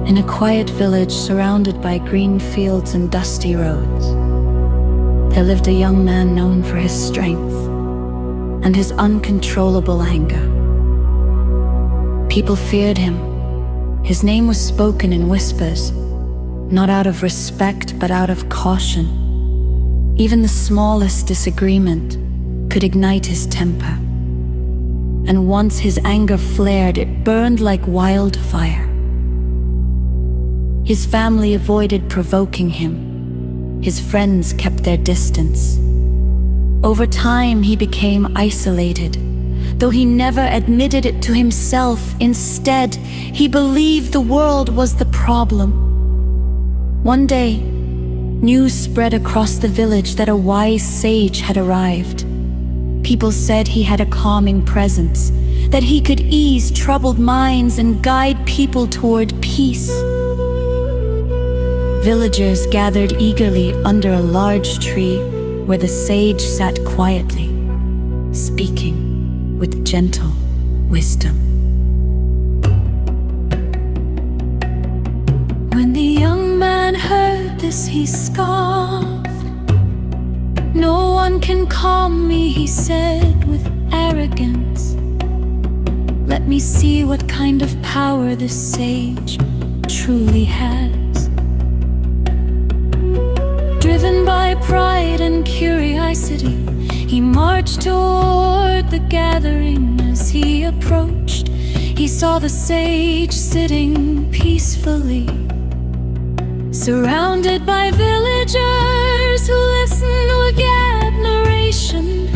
In a quiet village surrounded by green fields and dusty roads, there lived a young man known for his strength and his uncontrollable anger. People feared him. His name was spoken in whispers, not out of respect but out of caution. Even the smallest disagreement could ignite his temper. And once his anger flared, it burned like wildfire. His family avoided provoking him. His friends kept their distance. Over time, he became isolated, though he never admitted it to himself. Instead, he believed the world was the problem. One day, news spread across the village that a wise sage had arrived. People said he had a calming presence, that he could ease troubled minds and guide people toward peace. Villagers gathered eagerly under a large tree where the sage sat quietly, speaking with gentle wisdom. When the young man heard this, he scoffed. "No one can calm me," he said with arrogance. "Let me see what kind of power this sage truly has." Driven by pride and curiosity, he marched toward the gathering. As he approached, he saw the sage sitting peacefully, surrounded by villagers who listened with admiration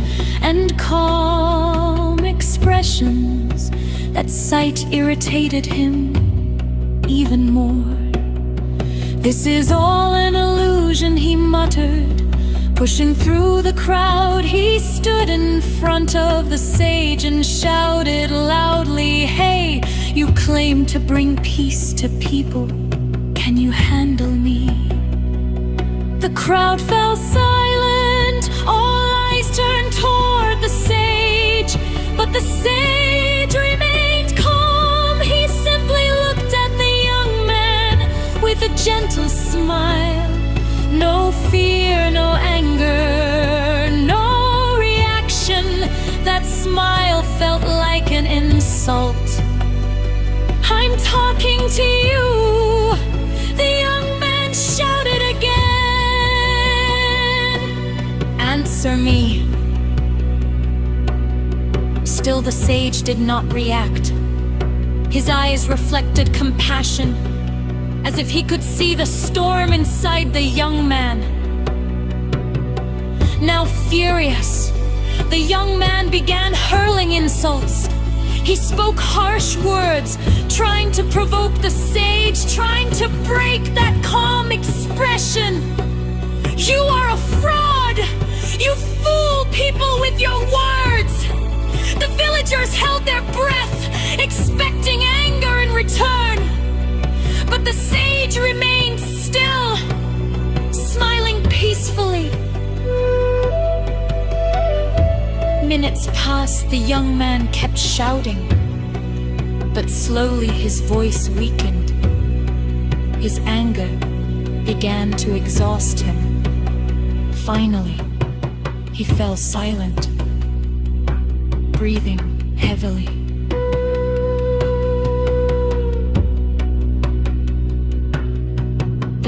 and calm expressions. That sight irritated him even more. "This is all an illusion," he muttered. Pushing through the crowd, he stood in front of the sage and shouted loudly, "Hey, you claim to bring peace to people. Can you handle me?" The crowd fell silent. All eyes turned toward the sage, but the sage remained calm. He simply looked at the young man with a gentle smile. No fear, no anger, no reaction. That smile felt like an insult. "I'm talking to you," the young man shouted again. "Answer me." Still the sage did not react. His eyes reflected compassion, as if he could see the storm inside the young man. Now furious, the young man began hurling insults. He spoke harsh words, trying to provoke the sage, trying to break that calm expression. "You are a fraud! You fool people with your words!" The villagers held their breath, expecting anger in return. But the sage remained still, smiling peacefully. Minutes passed. The young man kept shouting, but slowly his voice weakened. His anger began to exhaust him. Finally, he fell silent, breathing heavily.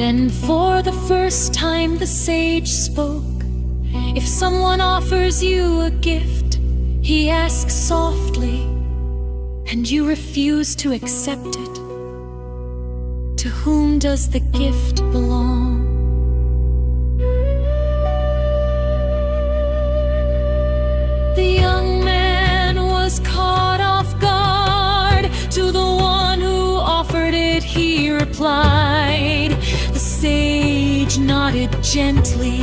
Then for the first time the sage spoke. "If someone offers you a gift," he asked softly, "and you refuse to accept it, to whom does the gift belong?" The young man was caught off guard. "To the one who offered it," he replied. The sage nodded gently.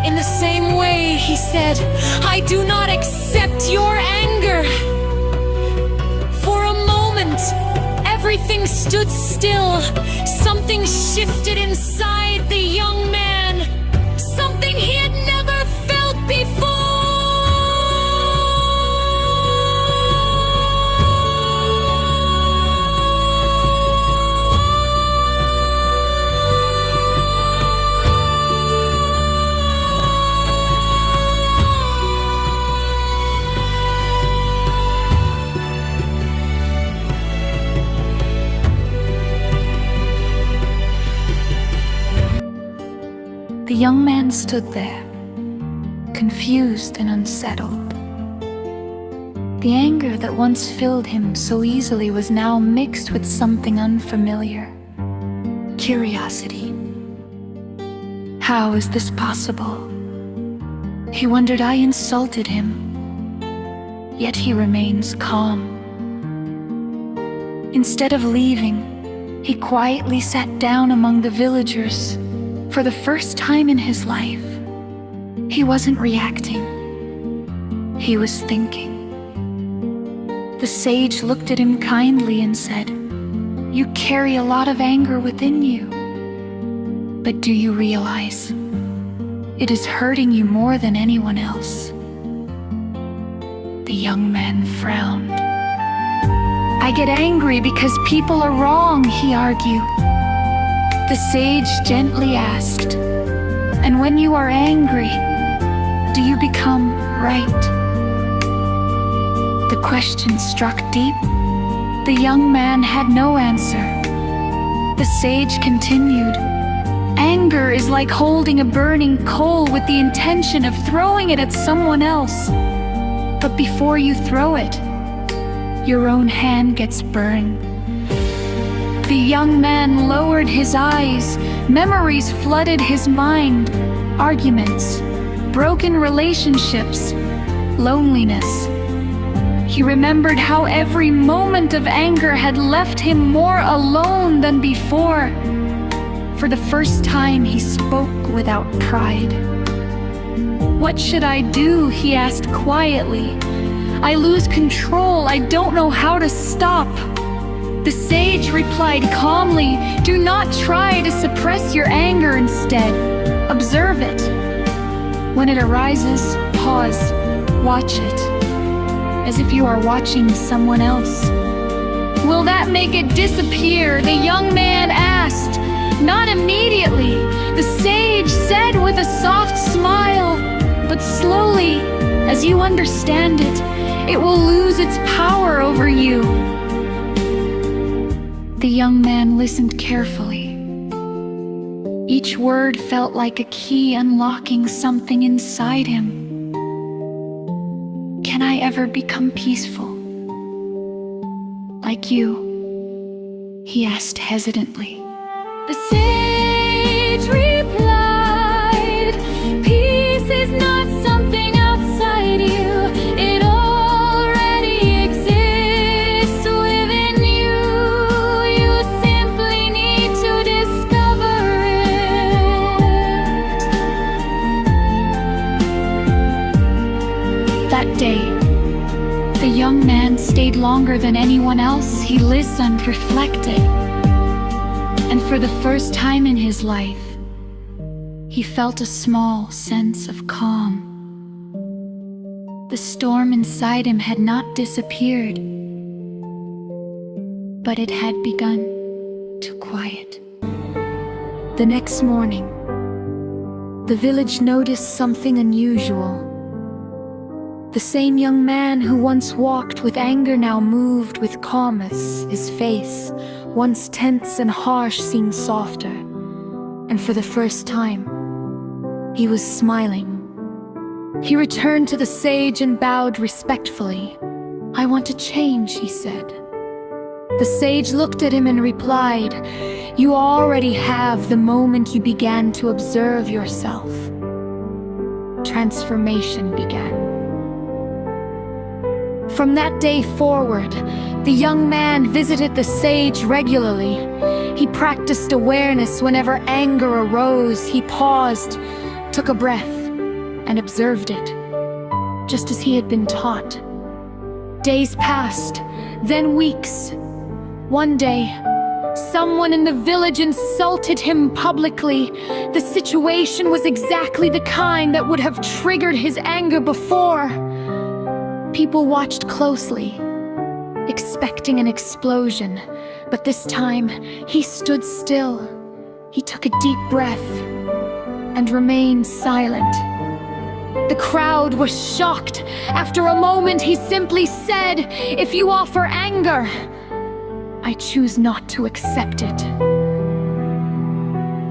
In the same way, he said, "I do not accept your anger." For a moment, everything stood still. Something shifted inside the young man, something he had never felt before. young man stood there, confused and unsettled. The anger that once filled him so easily was now mixed with something unfamiliar. Curiosity. How is this possible? He wondered. I insulted him, yet he remains calm. Instead of leaving, he quietly sat down among the villagers. For the first time in his life, he wasn't reacting. He was thinking. The sage looked at him kindly and said, "You carry a lot of anger within you. But do you realize it is hurting you more than anyone else?" The young man frowned. "I get angry because people are wrong," he argued. The sage gently asked, "And when you are angry, do you become right?" The question struck deep. The young man had no answer. The sage continued, "Anger is like holding a burning coal with the intention of throwing it at someone else. But before you throw it, your own hand gets burned." The young man lowered his eyes. Memories flooded his mind. Arguments, broken relationships, loneliness. He remembered how every moment of anger had left him more alone than before. For the first time, he spoke without pride. "What should I do?" he asked quietly. "I lose control. I don't know how to stop." The sage replied calmly, "Do not try to suppress your anger. Instead, observe it. When it arises, pause, watch it, as if you are watching someone else." "Will that make it disappear?" the young man asked. "Not immediately," the sage said with a soft smile, "but slowly, as you understand it, it will lose its power over you." The young man listened carefully. Each word felt like a key unlocking something inside him. "Can I ever become peaceful like you?" he asked hesitantly. The sage replied, "Peace is not something outside you. It already exists within you. You simply need to discover it." That day, the young man stayed longer than anyone else. He listened, reflected. And for the first time in his life, he felt a small sense of calm. The storm inside him had not disappeared, but it had begun to quiet. The next morning, the village noticed something unusual. The same young man who once walked with anger now moved with calmness. His face, once tense and harsh, seemed softer, and for the first time, he was smiling. He returned to the sage and bowed respectfully. "I want to change," he said. The sage looked at him and replied, "You already have the moment you began to observe yourself." Transformation began. From that day forward, the young man visited the sage regularly. He practiced awareness whenever anger arose. He paused, took a breath, and observed it, just as he had been taught. Days passed, then weeks. One day, someone in the village insulted him publicly. The situation was exactly the kind that would have triggered his anger before. People watched closely, expecting an explosion, but this time he stood still. He took a deep breath and remained silent. The crowd was shocked. After a moment, he simply said, "If you offer anger, I choose not to accept it."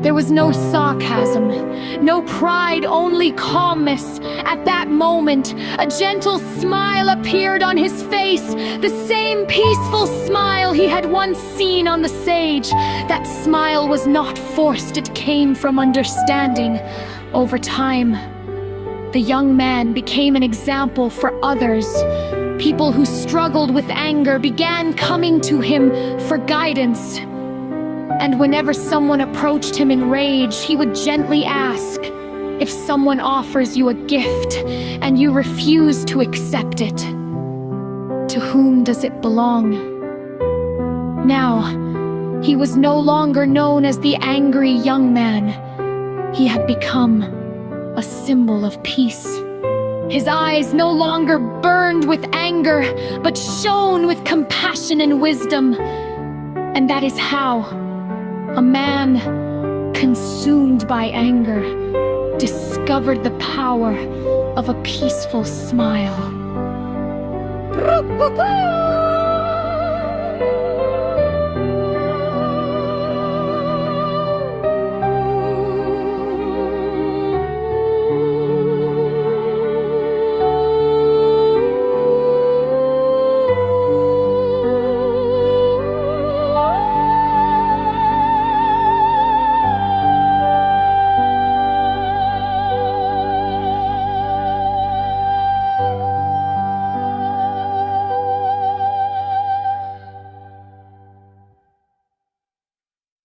There was no sarcasm, no pride, only calmness. At that moment, a gentle smile appeared on his face, the same peaceful smile he had once seen on the sage. That smile was not forced, it came from understanding. Over time, the young man became an example for others. People who struggled with anger began coming to him for guidance. And whenever someone approached him in rage, he would gently ask, if someone offers you a gift and you refuse to accept it, to whom does it belong? Now, he was no longer known as the angry young man. He had become a symbol of peace. His eyes no longer burned with anger, but shone with compassion and wisdom. And that is how a man consumed by anger discovered the power of a peaceful smile.